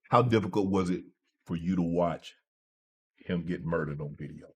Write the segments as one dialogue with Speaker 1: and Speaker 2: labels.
Speaker 1: How difficult was it for you to watch him get murdered on video?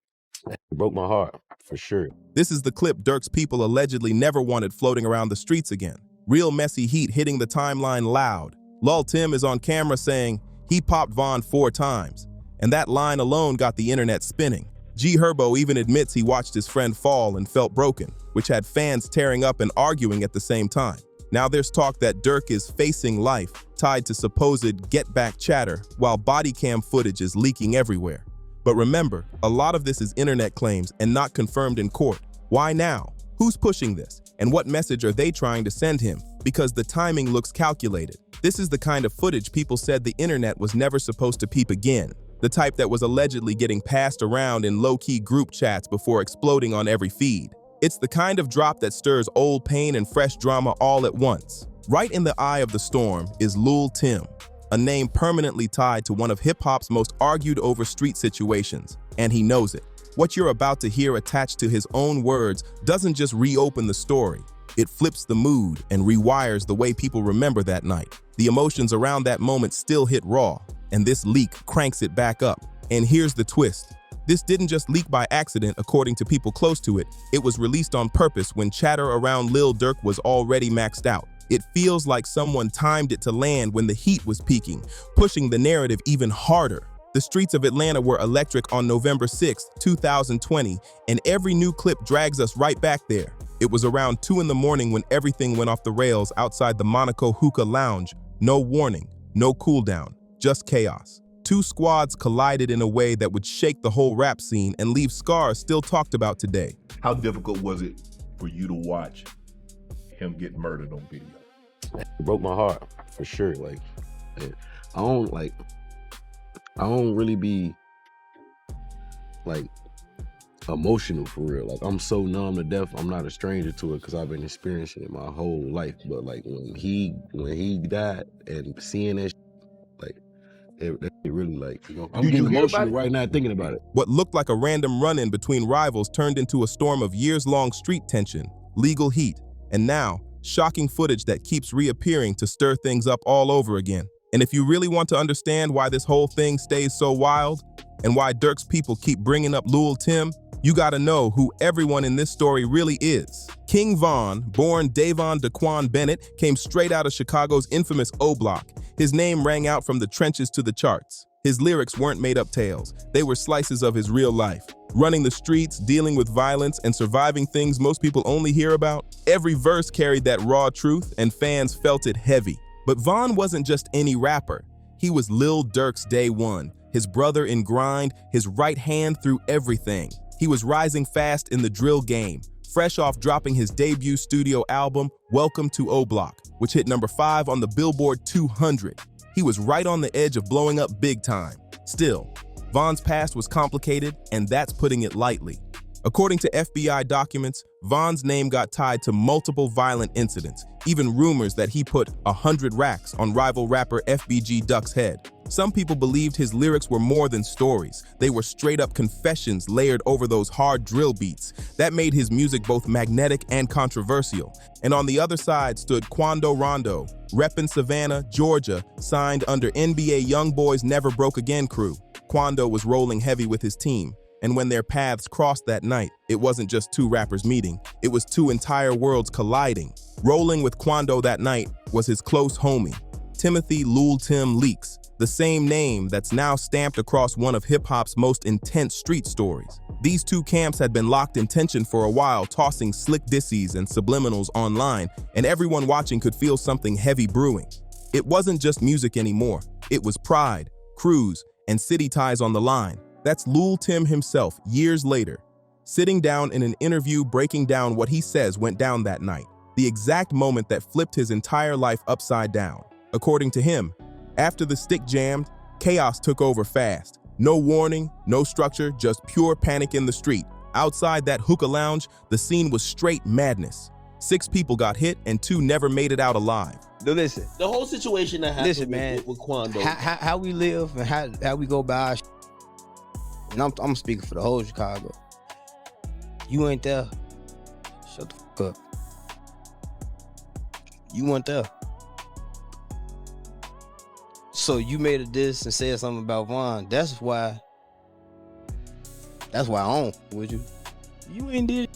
Speaker 2: It broke my heart, for sure.
Speaker 3: This is the clip Durk's people allegedly never wanted floating around the streets again. Real messy heat hitting the timeline loud. Lul Tim is on camera saying he popped Von 4 times, and that line alone got the internet spinning. G Herbo even admits he watched his friend fall and felt broken, which had fans tearing up and arguing at the same time. Now there's talk that Durk is facing life, tied to supposed get-back chatter, while body cam footage is leaking everywhere. But remember, a lot of this is internet claims and not confirmed in court. Why now? Who's pushing this? And what message are they trying to send him? Because the timing looks calculated. This is the kind of footage people said the internet was never supposed to peep again. The type that was allegedly getting passed around in low-key group chats before exploding on every feed. It's the kind of drop that stirs old pain and fresh drama all at once. Right in the eye of the storm is Lul Tim, a name permanently tied to one of hip-hop's most argued over street situations, and he knows it. What you're about to hear attached to his own words doesn't just reopen the story, it flips the mood and rewires the way people remember that night. The emotions around that moment still hit raw, and this leak cranks it back up. And here's the twist. This didn't just leak by accident according to people close to it, it was released on purpose when chatter around Lil Durk was already maxed out. It feels like someone timed it to land when the heat was peaking, pushing the narrative even harder. The streets of Atlanta were electric on November 6, 2020, and every new clip drags us right back there. It was around 2 in the morning when everything went off the rails outside the Monaco Hookah lounge. No warning, no cooldown, just chaos. 2 squads collided in a way that would shake the whole rap scene and leave scars still talked about today.
Speaker 1: How difficult was it for you to watch him get murdered on video?
Speaker 2: It broke my heart, for sure. I don't really be emotional for real. I'm so numb to death. I'm not a stranger to it because I've been experiencing it my whole life. But when he died and seeing that, it really I'm getting emotional right now thinking about it.
Speaker 3: What looked like a random run-in between rivals turned into a storm of years-long street tension, legal heat, and now shocking footage that keeps reappearing to stir things up all over again. And if you really want to understand why this whole thing stays so wild, and why Durk's people keep bringing up Lul Tim, you gotta know who everyone in this story really is. King Von, born Davon Daquan Bennett, came straight out of Chicago's infamous O Block. His name rang out from the trenches to the charts. His lyrics weren't made-up tales. They were slices of his real life. Running the streets, dealing with violence, and surviving things most people only hear about. Every verse carried that raw truth, and fans felt it heavy. But Von wasn't just any rapper. He was Lil Durk's day one, his brother in grind, his right hand through everything. He was rising fast in the drill game, fresh off dropping his debut studio album, Welcome to O Block, which hit number 5 on the Billboard 200. He was right on the edge of blowing up big time. Still, Von's past was complicated, and that's putting it lightly. According to FBI documents, Von's name got tied to multiple violent incidents, even rumors that he put 100 racks on rival rapper FBG Duck's head. Some people believed his lyrics were more than stories. They were straight-up confessions layered over those hard drill beats. That made his music both magnetic and controversial. And on the other side stood Quando Rondo, reppin' Savannah, Georgia, signed under NBA Youngboy's Never Broke Again crew. Quando was rolling heavy with his team. And when their paths crossed that night, it wasn't just 2 rappers meeting, it was 2 entire worlds colliding. Rolling with Quando that night was his close homie, Timothy Lul Tim Leaks, the same name that's now stamped across one of hip-hop's most intense street stories. These 2 camps had been locked in tension for a while, tossing slick dissies and subliminals online, and everyone watching could feel something heavy brewing. It wasn't just music anymore, it was pride, crews, and city ties on the line. That's Lul Tim himself, years later, sitting down in an interview breaking down what he says went down that night, the exact moment that flipped his entire life upside down. According to him, after the stick jammed, chaos took over fast. No warning, no structure, just pure panic in the street. Outside that hookah lounge, the scene was straight madness. 6 people got hit and 2 never made it out alive.
Speaker 4: Now listen,
Speaker 5: The whole situation that happened with Quando.
Speaker 4: how we live and how we go by our and I'm speaking for the whole Chicago. You ain't there, shut the fuck up. You weren't there. So you made a diss and said something about Von. That's why I don't with you. You ain't did.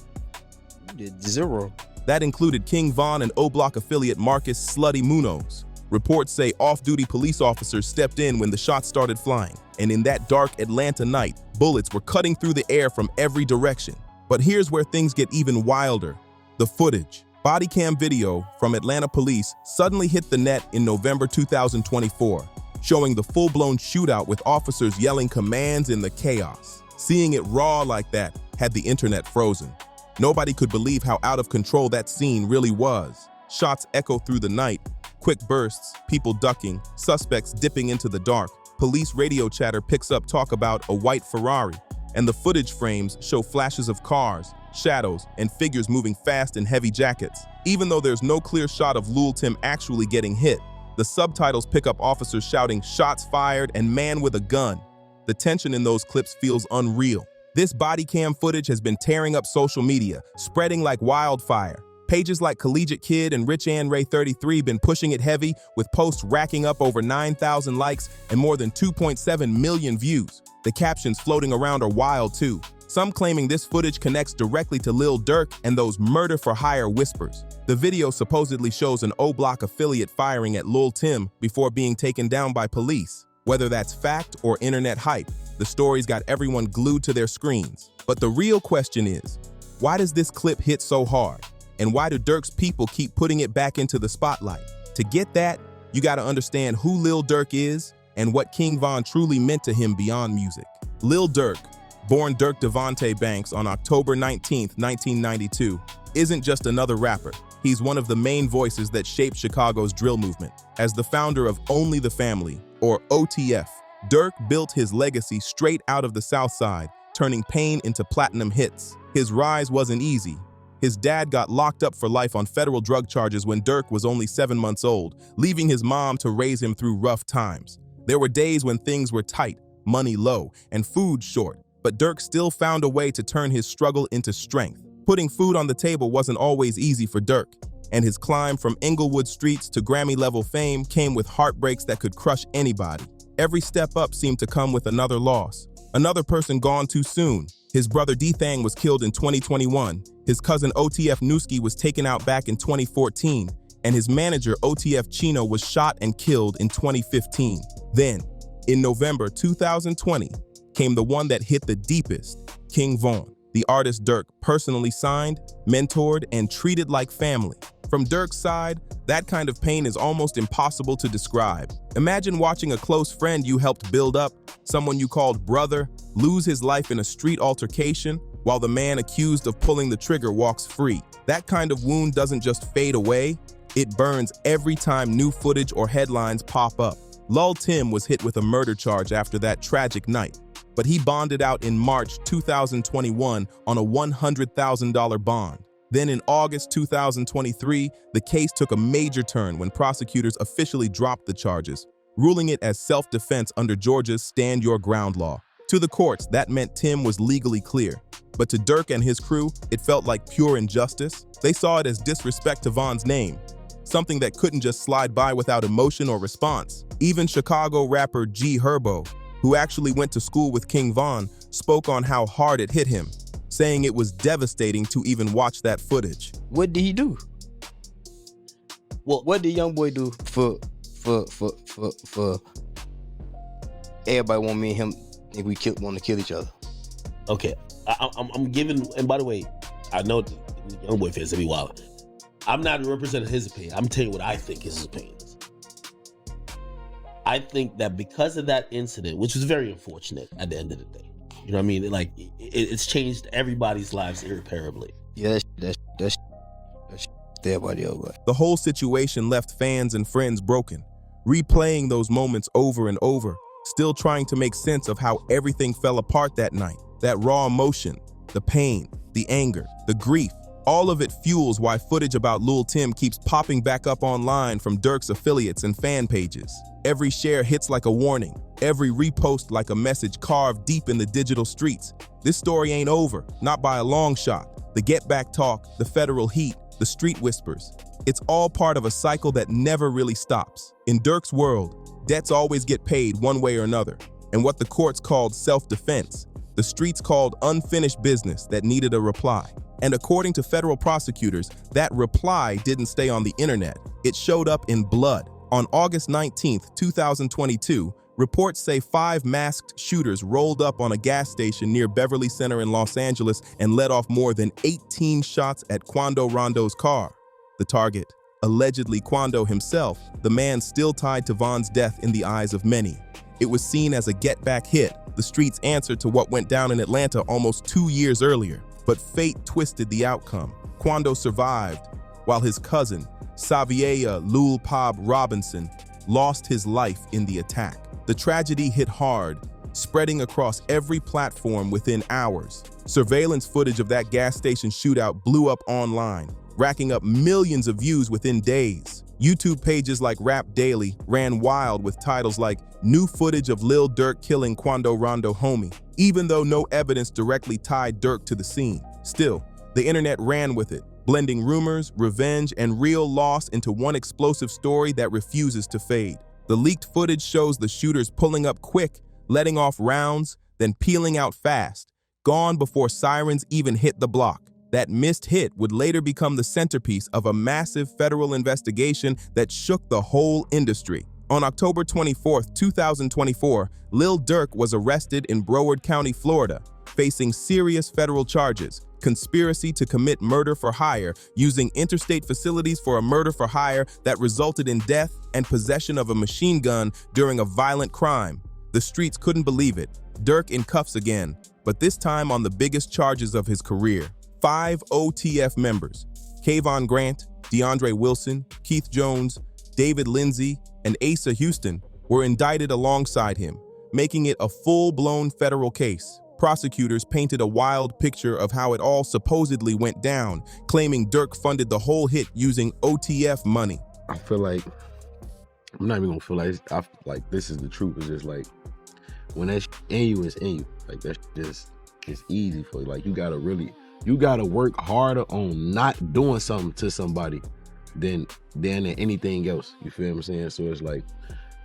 Speaker 4: You did zero.
Speaker 3: That included King Von and O-Block affiliate Marcus Slutty Munoz. Reports say off-duty police officers stepped in when the shots started flying, and in that dark Atlanta night, bullets were cutting through the air from every direction. But here's where things get even wilder. The footage. Body cam video from Atlanta police suddenly hit the net in November 2024, showing the full-blown shootout with officers yelling commands in the chaos. Seeing it raw like that had the internet frozen. Nobody could believe how out of control that scene really was. Shots echo through the night, quick bursts, people ducking, suspects dipping into the dark. Police radio chatter picks up talk about a white Ferrari, and the footage frames show flashes of cars, shadows, and figures moving fast in heavy jackets. Even though there's no clear shot of Lul Tim actually getting hit, the subtitles pick up officers shouting "shots fired" and "man with a gun." The tension in those clips feels unreal. This body cam footage has been tearing up social media, spreading like wildfire. Pages like Collegiate Kid and Rich Ann Ray 33 been pushing it heavy, with posts racking up over 9,000 likes and more than 2.7 million views. The captions floating around are wild too. Some claiming this footage connects directly to Lil Durk and those murder-for-hire whispers. The video supposedly shows an O-Block affiliate firing at Lul Tim before being taken down by police. Whether that's fact or internet hype, the story's got everyone glued to their screens. But the real question is, why does this clip hit so hard? And why do Durk's people keep putting it back into the spotlight? To get that, you gotta understand who Lil Durk is and what King Von truly meant to him beyond music. Lil Durk, born Dirk Devontae Banks on October 19, 1992, isn't just another rapper. He's one of the main voices that shaped Chicago's drill movement. As the founder of Only the Family, or OTF, Durk built his legacy straight out of the South Side, turning pain into platinum hits. His rise wasn't easy. His dad got locked up for life on federal drug charges when Durk was only 7 months old, leaving his mom to raise him through rough times. There were days when things were tight, money low, and food short, but Durk still found a way to turn his struggle into strength. Putting food on the table wasn't always easy for Durk, and his climb from Inglewood streets to Grammy-level fame came with heartbreaks that could crush anybody. Every step up seemed to come with another loss. Another person gone too soon. His brother D-Thang was killed in 2021, his cousin OTF Newski was taken out back in 2014, and his manager OTF Chino was shot and killed in 2015. Then, in November 2020, came the one that hit the deepest, King Von. The artist Durk personally signed, mentored, and treated like family. From Durk's side, that kind of pain is almost impossible to describe. Imagine watching a close friend you helped build up, someone you called brother, lose his life in a street altercation, while the man accused of pulling the trigger walks free. That kind of wound doesn't just fade away, it burns every time new footage or headlines pop up. Lul Tim was hit with a murder charge after that tragic night, but he bonded out in March 2021 on a $100,000 bond. Then in August 2023, the case took a major turn when prosecutors officially dropped the charges, ruling it as self-defense under Georgia's Stand Your Ground law. To the courts, that meant Tim was legally clear. But to Durk and his crew, it felt like pure injustice. They saw it as disrespect to Von's name, something that couldn't just slide by without emotion or response. Even Chicago rapper G Herbo, who actually went to school with King Von, spoke on how hard it hit him, saying it was devastating to even watch that footage.
Speaker 4: What did he do? Well, what did young boy do for everybody want me and him think we want to kill each other?
Speaker 5: Okay, I'm giving, and by the way, I know the young boy fans to be wild. I'm not representing his opinion. I'm telling you what I think his opinion is. I think that because of that incident, which was very unfortunate at the end of the day, you know what I mean? Like, it's changed everybody's lives irreparably.
Speaker 4: Yeah, that's everybody over.
Speaker 3: The whole situation left fans and friends broken, replaying those moments over and over, still trying to make sense of how everything fell apart that night. That raw emotion, the pain, the anger, the grief, all of it fuels why footage about Lul Tim keeps popping back up online from Durk's affiliates and fan pages. Every share hits like a warning, every repost like a message carved deep in the digital streets. This story ain't over, not by a long shot. The get back talk, the federal heat, the street whispers. It's all part of a cycle that never really stops. In Durk's world, Debts always get paid one way or another, and what the courts called self-defense, the streets called unfinished business that needed a reply. And according to federal prosecutors, that reply didn't stay on the internet. It showed up in blood. On August 19, 2022, reports say 5 masked shooters rolled up on a gas station near Beverly Center in Los Angeles and let off more than 18 shots at Quando Rondo's car. The target, allegedly Quando himself, the man still tied to Von's death in the eyes of many. It was seen as a get-back hit, the street's answer to what went down in Atlanta almost 2 years earlier. But fate twisted the outcome. Quando survived, while his cousin, Xavier Lul Robinson, lost his life in the attack. The tragedy hit hard, spreading across every platform within hours. Surveillance footage of that gas station shootout blew up online, racking up millions of views within days. YouTube pages like Rap Daily ran wild with titles like "New Footage of Lil Durk Killing Quando Rondo Homie," even though no evidence directly tied Durk to the scene. Still, the internet ran with it, blending rumors, revenge, and real loss into one explosive story that refuses to fade. The leaked footage shows the shooters pulling up quick, letting off rounds, then peeling out fast, gone before sirens even hit the block. That missed hit would later become the centerpiece of a massive federal investigation that shook the whole industry. On October 24, 2024, Lil Durk was arrested in Broward County, Florida, facing serious federal charges: conspiracy to commit murder for hire using interstate facilities for a murder for hire that resulted in death, and possession of a machine gun during a violent crime. The streets couldn't believe it. Durk in cuffs again, but this time on the biggest charges of his career. 5 OTF members, Kayvon Grant, DeAndre Wilson, Keith Jones, David Lindsay, and Asa Houston, were indicted alongside him, making it a full-blown federal case. Prosecutors painted a wild picture of how it all supposedly went down, claiming Durk funded the whole hit using OTF money.
Speaker 2: I feel like, I'm not even gonna feel like this is the truth. It's just like, when that in you is in you. Like, that just, it's easy for you. Like, you gotta work harder on not doing something to somebody than anything else. You feel what I'm saying? So it's like,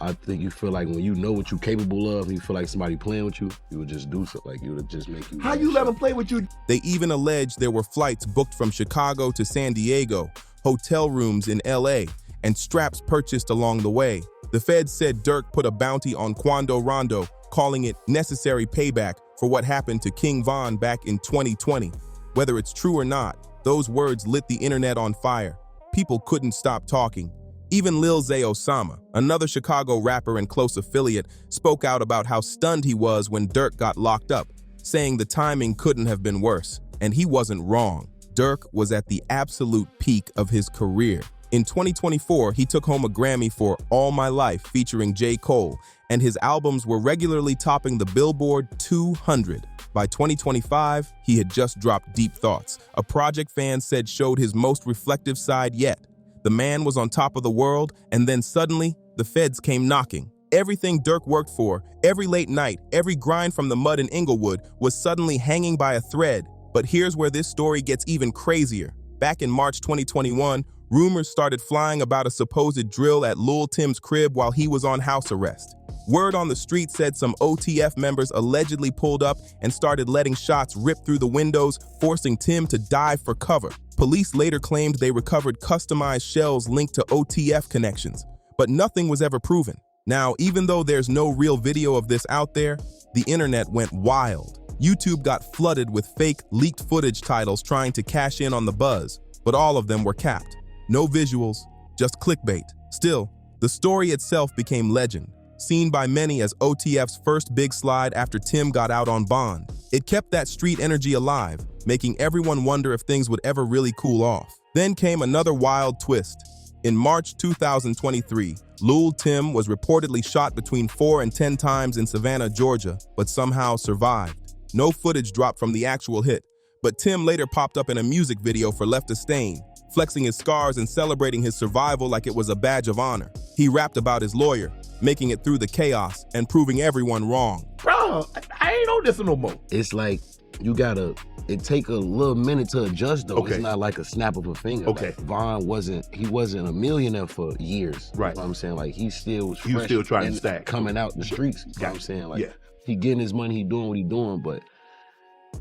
Speaker 2: I think you feel like when you know what you're capable of, and you feel like somebody playing with you, you would just do something. Like, you would just make you.
Speaker 1: How you let them play with you?
Speaker 3: They even alleged there were flights booked from Chicago to San Diego, hotel rooms in LA, and straps purchased along the way. The feds said Durk put a bounty on Quando Rondo, calling it necessary payback for what happened to King Von back in 2020. Whether it's true or not, those words lit the internet on fire. People couldn't stop talking. Even Lil Zay Osama, another Chicago rapper and close affiliate, spoke out about how stunned he was when Durk got locked up, saying the timing couldn't have been worse. And he wasn't wrong. Durk was at the absolute peak of his career. In 2024, he took home a Grammy for All My Life featuring J. Cole, and his albums were regularly topping the Billboard 200. By 2025, he had just dropped Deep Thoughts, a project fans said showed his most reflective side yet. The man was on top of the world, and then suddenly, the feds came knocking. Everything Durk worked for, every late night, every grind from the mud in Inglewood, was suddenly hanging by a thread. But here's where this story gets even crazier. Back in March 2021, rumors started flying about a supposed drill at Lul Tim's crib while he was on house arrest. Word on the street said some OTF members allegedly pulled up and started letting shots rip through the windows, forcing Tim to dive for cover. Police later claimed they recovered customized shells linked to OTF connections, but nothing was ever proven. Now, even though there's no real video of this out there, the internet went wild. YouTube got flooded with fake, leaked footage titles trying to cash in on the buzz, but all of them were capped. No visuals, just clickbait. Still, the story itself became legend, seen by many as OTF's first big slide after Tim got out on bond. It kept that street energy alive, making everyone wonder if things would ever really cool off. Then came another wild twist. In March 2023, Lul Tim was reportedly shot between 4 and 10 times in Savannah, Georgia, but somehow survived. No footage dropped from the actual hit, but Tim later popped up in a music video for Left a Stain, flexing his scars and celebrating his survival like it was a badge of honor. He rapped about his lawyer, making it through the chaos and proving everyone wrong.
Speaker 1: Bro, I ain't on this no more.
Speaker 2: It's like, it take a little minute to adjust though.
Speaker 1: Okay.
Speaker 2: It's not like a snap of a finger.
Speaker 1: Okay.
Speaker 2: Like Von wasn't a millionaire for years.
Speaker 1: Right.
Speaker 2: You know what I'm saying? Like he still was
Speaker 1: He was
Speaker 2: fresh
Speaker 1: still trying to
Speaker 2: and
Speaker 1: stack.
Speaker 2: coming out the streets. You know what I'm
Speaker 1: Gotcha.
Speaker 2: saying? Like
Speaker 1: Yeah.
Speaker 2: he getting his money, he doing what he doing, but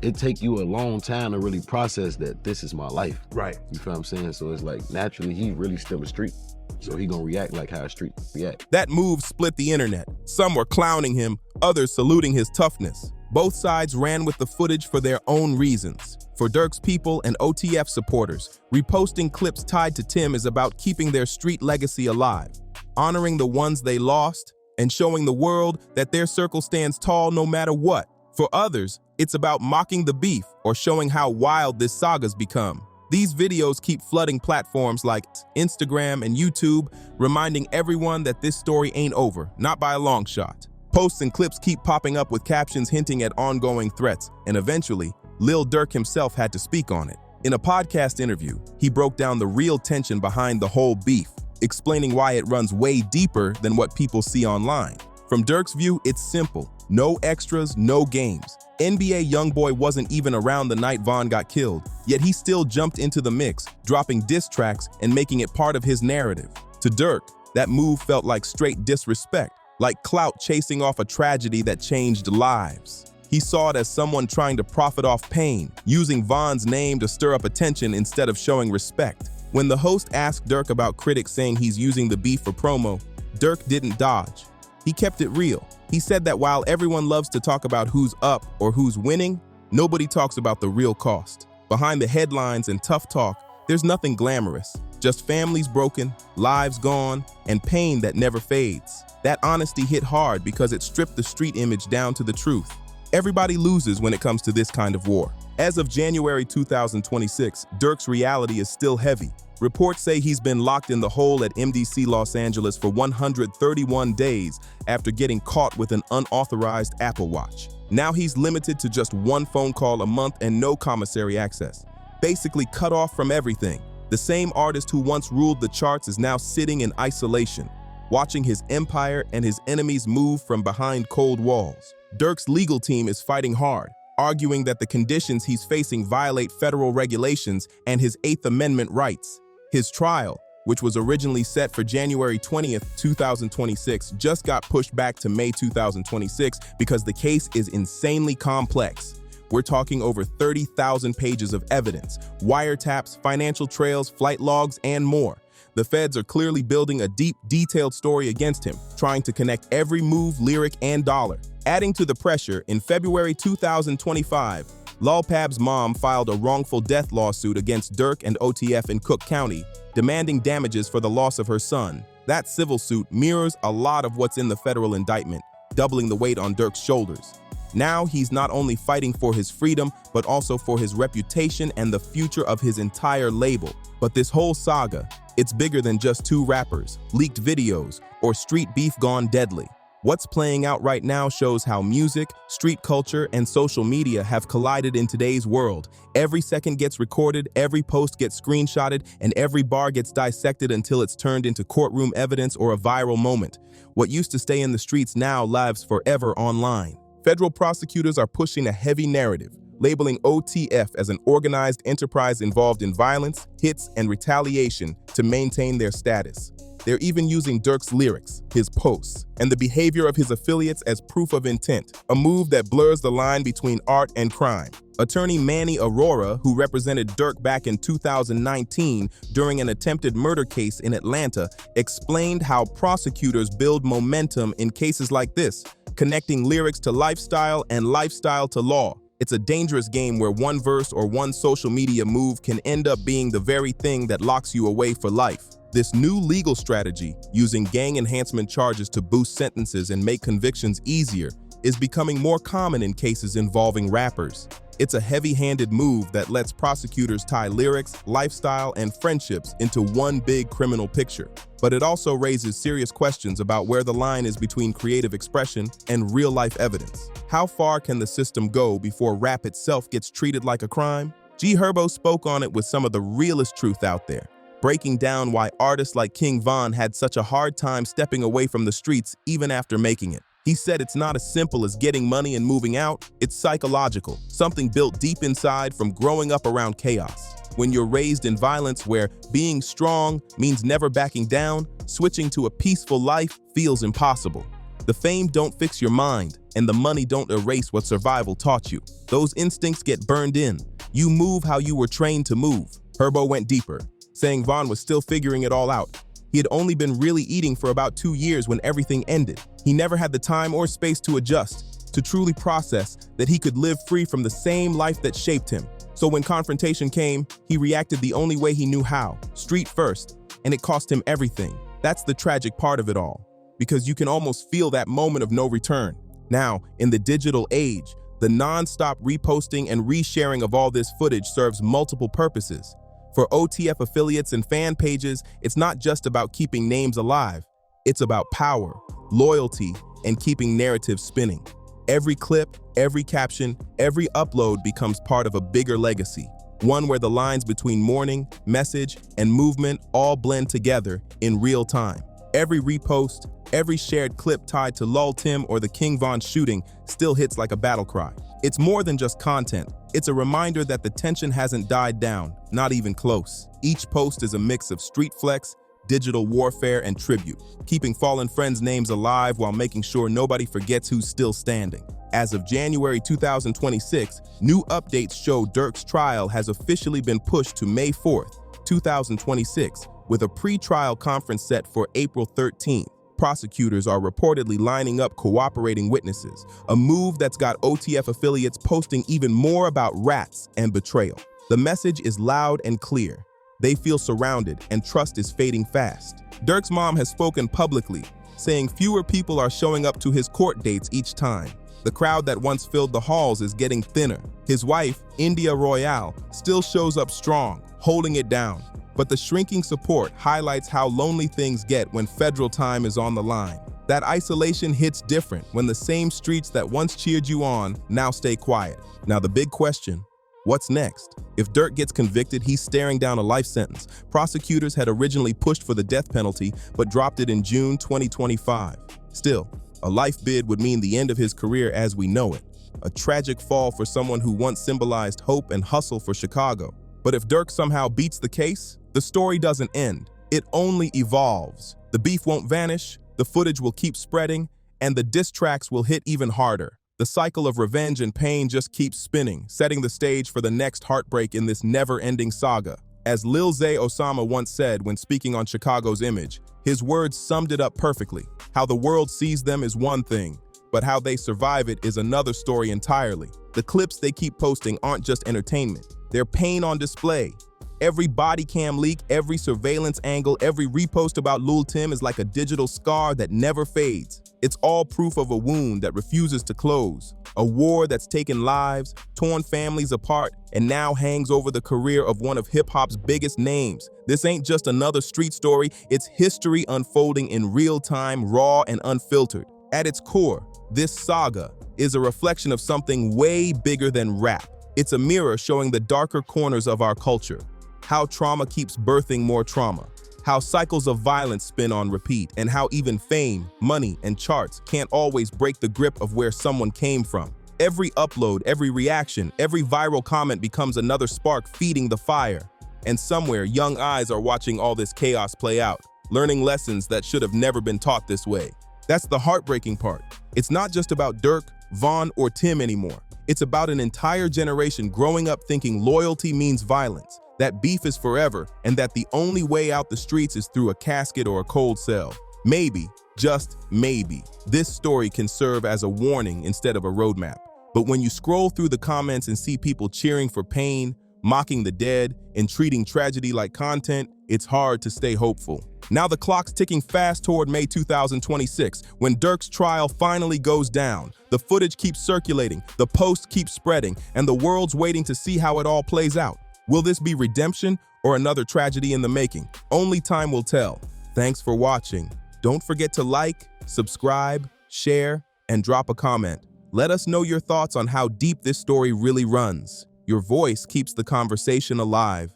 Speaker 2: it take you a long time to really process that this is my life.
Speaker 1: Right.
Speaker 2: You feel what I'm saying? So it's like naturally he really still a street. So he gonna react like how a street react.
Speaker 3: That move split the internet. Some were clowning him, others saluting his toughness. Both sides ran with the footage for their own reasons. For Durk's people and OTF supporters, reposting clips tied to Tim is about keeping their street legacy alive, honoring the ones they lost, and showing the world that their circle stands tall no matter what. For others, it's about mocking the beef or showing how wild this saga's become. These videos keep flooding platforms like Instagram and YouTube, reminding everyone that this story ain't over, not by a long shot. Posts and clips keep popping up with captions hinting at ongoing threats, and eventually, Lil Durk himself had to speak on it. In a podcast interview, he broke down the real tension behind the whole beef, explaining why it runs way deeper than what people see online. From Durk's view, it's simple. No extras, no games. NBA YoungBoy wasn't even around the night Von got killed, yet he still jumped into the mix, dropping diss tracks and making it part of his narrative. To Durk, that move felt like straight disrespect, like clout chasing off a tragedy that changed lives. He saw it as someone trying to profit off pain, using Von's name to stir up attention instead of showing respect. When the host asked Durk about critics saying he's using the beef for promo, Durk didn't dodge. He kept it real. He said that while everyone loves to talk about who's up or who's winning, nobody talks about the real cost. Behind the headlines and tough talk, there's nothing glamorous, just families broken, lives gone, and pain that never fades. That honesty hit hard because it stripped the street image down to the truth. Everybody loses when it comes to this kind of war. As of January 2026, Durk's reality is still heavy. Reports say he's been locked in the hole at MDC Los Angeles for 131 days after getting caught with an unauthorized Apple Watch. Now he's limited to just one phone call a month and no commissary access. Basically cut off from everything. The same artist who once ruled the charts is now sitting in isolation, watching his empire and his enemies move from behind cold walls. Durk's legal team is fighting hard, arguing that the conditions he's facing violate federal regulations and his Eighth Amendment rights. His trial, which was originally set for January 20th, 2026, just got pushed back to May 2026 because the case is insanely complex. We're talking over 30,000 pages of evidence, wiretaps, financial trails, flight logs, and more. The feds are clearly building a deep, detailed story against him, trying to connect every move, lyric, and dollar. Adding to the pressure, in February 2025, Lul Pab's mom filed a wrongful death lawsuit against Durk and OTF in Cook County, demanding damages for the loss of her son. That civil suit mirrors a lot of what's in the federal indictment, doubling the weight on Durk's shoulders. Now he's not only fighting for his freedom, but also for his reputation and the future of his entire label. But this whole saga, it's bigger than just two rappers, leaked videos, or street beef gone deadly. What's playing out right now shows how music, street culture, and social media have collided in today's world. Every second gets recorded, every post gets screenshotted, and every bar gets dissected until it's turned into courtroom evidence or a viral moment. What used to stay in the streets now lives forever online. Federal prosecutors are pushing a heavy narrative, labeling OTF as an organized enterprise involved in violence, hits, and retaliation to maintain their status. They're even using Durk's lyrics, his posts, and the behavior of his affiliates as proof of intent, a move that blurs the line between art and crime. Attorney Manny Aurora, who represented Durk back in 2019 during an attempted murder case in Atlanta, explained how prosecutors build momentum in cases like this, connecting lyrics to lifestyle and lifestyle to law. It's a dangerous game where one verse or one social media move can end up being the very thing that locks you away for life. This new legal strategy, using gang enhancement charges to boost sentences and make convictions easier, is becoming more common in cases involving rappers. It's a heavy-handed move that lets prosecutors tie lyrics, lifestyle, and friendships into one big criminal picture. But it also raises serious questions about where the line is between creative expression and real-life evidence. How far can the system go before rap itself gets treated like a crime? G Herbo spoke on it with some of the realest truth out there, breaking down why artists like King Von had such a hard time stepping away from the streets even after making it. He said it's not as simple as getting money and moving out, it's psychological, something built deep inside from growing up around chaos. When you're raised in violence where being strong means never backing down, switching to a peaceful life feels impossible. The fame don't fix your mind, and the money don't erase what survival taught you. Those instincts get burned in. You move how you were trained to move. Herbo went deeper, saying Von was still figuring it all out. He had only been really eating for about 2 years when everything ended. He never had the time or space to adjust, to truly process that he could live free from the same life that shaped him. So when confrontation came, he reacted the only way he knew how, street first, and it cost him everything. That's the tragic part of it all, because you can almost feel that moment of no return. Now, in the digital age, the non-stop reposting and resharing of all this footage serves multiple purposes. For OTF affiliates and fan pages, it's not just about keeping names alive. It's about power, loyalty, and keeping narratives spinning. Every clip, every caption, every upload becomes part of a bigger legacy, one where the lines between mourning, message, and movement all blend together in real time. Every repost, every shared clip tied to Lul Tim or the King Von shooting still hits like a battle cry. It's more than just content. It's a reminder that the tension hasn't died down, not even close. Each post is a mix of street flex, digital warfare, and tribute, keeping fallen friends' names alive while making sure nobody forgets who's still standing. As of January 2026, new updates show Durk's trial has officially been pushed to May 4th, 2026, with a pre-trial conference set for April 13th. Prosecutors are reportedly lining up cooperating witnesses, a move that's got OTF affiliates posting even more about rats and betrayal. The message is loud and clear. They feel surrounded and trust is fading fast. Durk's mom has spoken publicly, saying fewer people are showing up to his court dates each time. The crowd that once filled the halls is getting thinner. His wife, India Royale, still shows up strong, holding it down. But the shrinking support highlights how lonely things get when federal time is on the line. That isolation hits different when the same streets that once cheered you on now stay quiet. Now the big question, what's next? If Durk gets convicted, he's staring down a life sentence. Prosecutors had originally pushed for the death penalty, but dropped it in June 2025. Still, a life bid would mean the end of his career as we know it. A tragic fall for someone who once symbolized hope and hustle for Chicago. But if Durk somehow beats the case, the story doesn't end. It only evolves. The beef won't vanish, the footage will keep spreading, and the diss tracks will hit even harder. The cycle of revenge and pain just keeps spinning, setting the stage for the next heartbreak in this never-ending saga. As Lil Zay Osama once said when speaking on Chicago's image, his words summed it up perfectly. How the world sees them is one thing, but how they survive it is another story entirely. The clips they keep posting aren't just entertainment. They're pain on display. Every body cam leak, every surveillance angle, every repost about Lul Tim is like a digital scar that never fades. It's all proof of a wound that refuses to close, a war that's taken lives, torn families apart, and now hangs over the career of one of hip-hop's biggest names. This ain't just another street story, it's history unfolding in real time, raw and unfiltered. At its core, this saga is a reflection of something way bigger than rap. It's a mirror showing the darker corners of our culture. How trauma keeps birthing more trauma, how cycles of violence spin on repeat, and how even fame, money, and charts can't always break the grip of where someone came from. Every upload, every reaction, every viral comment becomes another spark feeding the fire. And somewhere, young eyes are watching all this chaos play out, learning lessons that should have never been taught this way. That's the heartbreaking part. It's not just about Durk, Von, or Tim anymore. It's about an entire generation growing up thinking loyalty means violence, that beef is forever, and that the only way out the streets is through a casket or a cold cell. Maybe, just maybe, this story can serve as a warning instead of a roadmap. But when you scroll through the comments and see people cheering for pain, mocking the dead, and treating tragedy like content, it's hard to stay hopeful. Now the clock's ticking fast toward May 2026, when Durk's trial finally goes down. The footage keeps circulating, the posts keep spreading, and the world's waiting to see how it all plays out. Will this be redemption or another tragedy in the making? Only time will tell. Thanks for watching. Don't forget to like, subscribe, share, and drop a comment. Let us know your thoughts on how deep this story really runs. Your voice keeps the conversation alive.